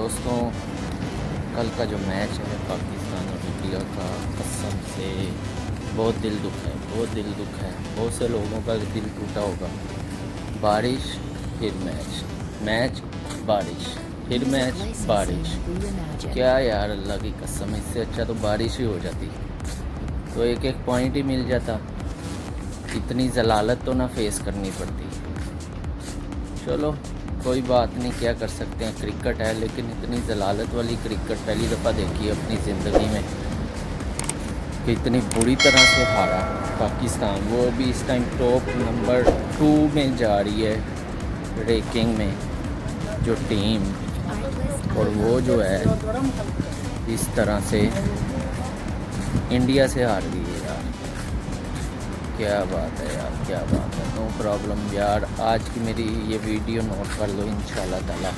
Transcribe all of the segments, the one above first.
दोस्तों, कल का जो मैच है पाकिस्तान और इंडिया का, कसम से बहुत दिल दुख है, बहुत दिल दुख है। बहुत से लोगों का दिल टूटा होगा। बारिश फिर मैच, मैच बारिश, फिर मैच बारिश। क्या यार, अल्लाह की कसम, इससे अच्छा तो बारिश ही हो जाती तो एक एक पॉइंट ही मिल जाता। इतनी जलालत तो ना फेस करनी पड़ती। चलो कोई बात नहीं, क्या कर सकते हैं, क्रिकेट है। लेकिन इतनी जलालत वाली क्रिकेट पहली दफ़ा देखी है अपनी ज़िंदगी में कि इतनी बुरी तरह से हारा पाकिस्तान। वो अभी इस टाइम टॉप नंबर 2 में जा रही है रैंकिंग में जो टीम, और वो जो है इस तरह से इंडिया से हार गई है यार। क्या बात है यार, क्या बात है। नो प्रॉब्लम यार, आज की मेरी ये वीडियो नोट कर लो। इंशाल्लाह ताला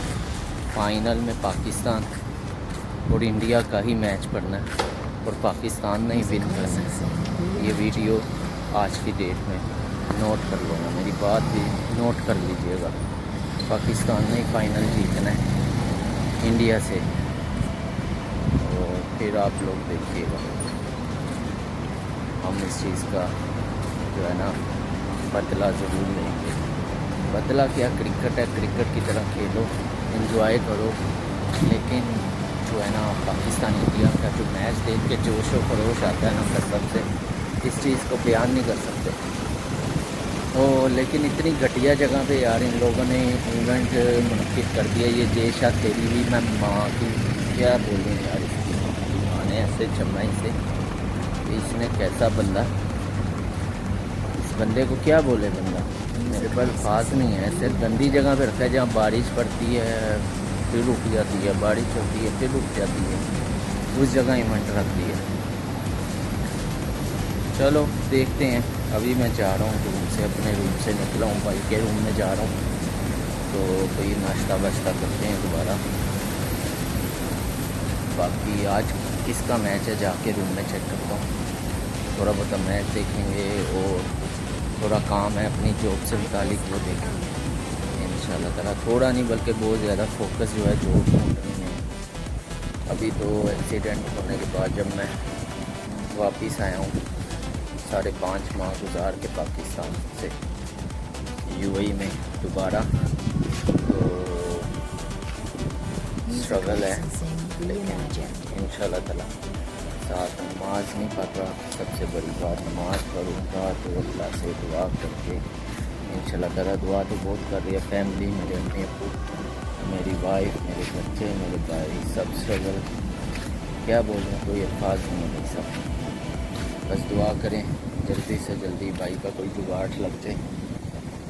फाइनल में पाकिस्तान और इंडिया का ही मैच पड़ना है और पाकिस्तान ने ही विन करना है। ये वीडियो आज की डेट में नोट कर लो ना, मेरी बात भी नोट कर लीजिएगा। पाकिस्तान ने ही फाइनल जीतना है इंडिया से, और फिर आप लोग देखिएगा हम इस चीज़ का जो है ना बदला ज़रूर लेंगे। बदला क्या, क्रिकेट है, क्रिकेट की तरह खेलो, एंजॉय करो। लेकिन जो है ना पाकिस्तान इंडिया का जो मैच देख के जोश व खरोश आता है ना, कसम से इस चीज़ को बयान नहीं कर सकते। लेकिन इतनी घटिया जगह पे यार इन लोगों ने इवेंट मुनक्किद कर दिया। ये देशा तेरी भी मैं माँ की क्या बोलूँ यार, इसकी माँ ने ऐसे जमाई से, इसने कैसा बंदा, इस बंदे को क्या बोले बंदा, मेरे पास खास नहीं है। ऐसे गंदी जगह पे रखा है जहाँ बारिश पड़ती है फिर रुक जाती है, बारिश होती है फिर रुक जाती है, उस जगह इवेंट रख दिया। चलो देखते हैं। अभी मैं जा रहा हूँ रूम से, अपने रूम से निकला हूँ, भाई के रूम में जा रहा हूँ। तो कोई नाश्ता वाश्ता करते हैं दोबारा। बाकी आज किसका मैच है जाके रूम में चेक करता हूँ। थोड़ा बहुत मैच देखेंगे और थोड़ा काम है अपनी जॉब से मुतालिक, वो देखेंगे इंशाल्लाह ताला। थोड़ा नहीं बल्कि बहुत ज़्यादा फोकस जो है जॉब ढूंढने में। अभी तो एक्सीडेंट होने के बाद जब मैं वापस आया हूँ 5.5 माह गुजार के पाकिस्तान से यूएई में दोबारा, तो स्ट्रगल है। लेकिन इंशाल्लाह ताला साथ नमाज नहीं पढ़ रहा, सबसे बड़ी बात नमाज पढ़ूँगा तो अल्लाह से दुआ करके इंशाल्लाह ताला। दुआ तो बहुत कर रही है फैमिली, मेरे अम्मी अब्बू, मेरी वाइफ, मेरे बच्चे, मेरे भाई, सब स्ट्रगल, क्या बोलूँ, कोई अल्फाज नहीं है भाई सब। बस दुआ करें जल्दी से जल्दी भाई का कोई जुगाड़ लग जाए,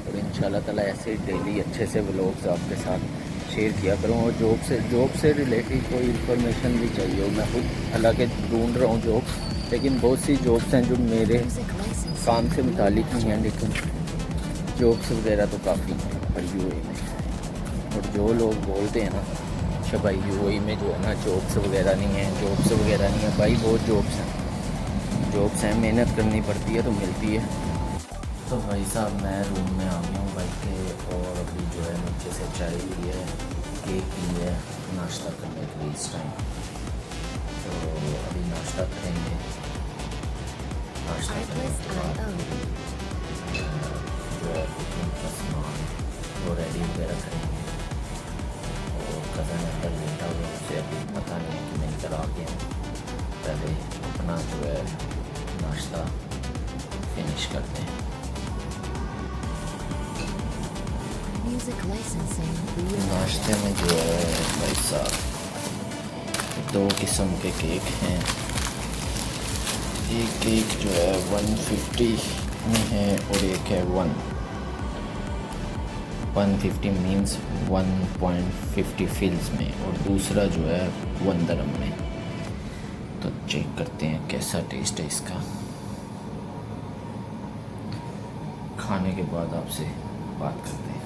और इंशाल्लाह ताला ऐसे डेली अच्छे से व्लॉग्स आपके साथ शेयर किया करूँ। और जॉब से रिलेटेड कोई इन्फॉर्मेशन भी चाहिए हो, मैं खुद हालांकि ढूंढ रहा हूँ जॉब, लेकिन बहुत सी जॉब्स हैं जो मेरे काम से मुतालिक नहीं हैं, लेकिन जॉब्स वगैरह तो काफ़ी हैं पर यूएई में। और जो लोग बोलते हैं ना अच्छा भाई यूएई में जो है ना जॉब्स वगैरह नहीं है, जॉब्स वगैरह नहीं है, भाई बहुत जॉब्स हैं, जॉब्स हैं, मेहनत करनी पड़ती है तो मिलती है। तो भाई साहब मैं रूम में आ गया हूँ भाई के, और अभी जो है नीचे से चाय ली है, केक ली है नाश्ता करने के लिए इस टाइम। तो अभी नाश्ता करेंगे, नाश्ता करने के बाद जो है कुकिंग का सामान वो रेडी वगैरह करेंगे। और कज़न अंदर लेटा हुआ, उसे अभी पता नहीं है कि मैं इधर आ गया हूँ। पहले अपना जो है नाश्ता फिनिश करते हैं। नाश्ते में जो है भाई साहब 2 किस्म के केक हैं। एक केक जो है 150 में है और एक है 150 मीन्स 1.50 फिल्स में, और दूसरा जो है 1 दरम में। तो चेक करते हैं कैसा टेस्ट है इसका। खाने के बाद आपसे बात करते हैं।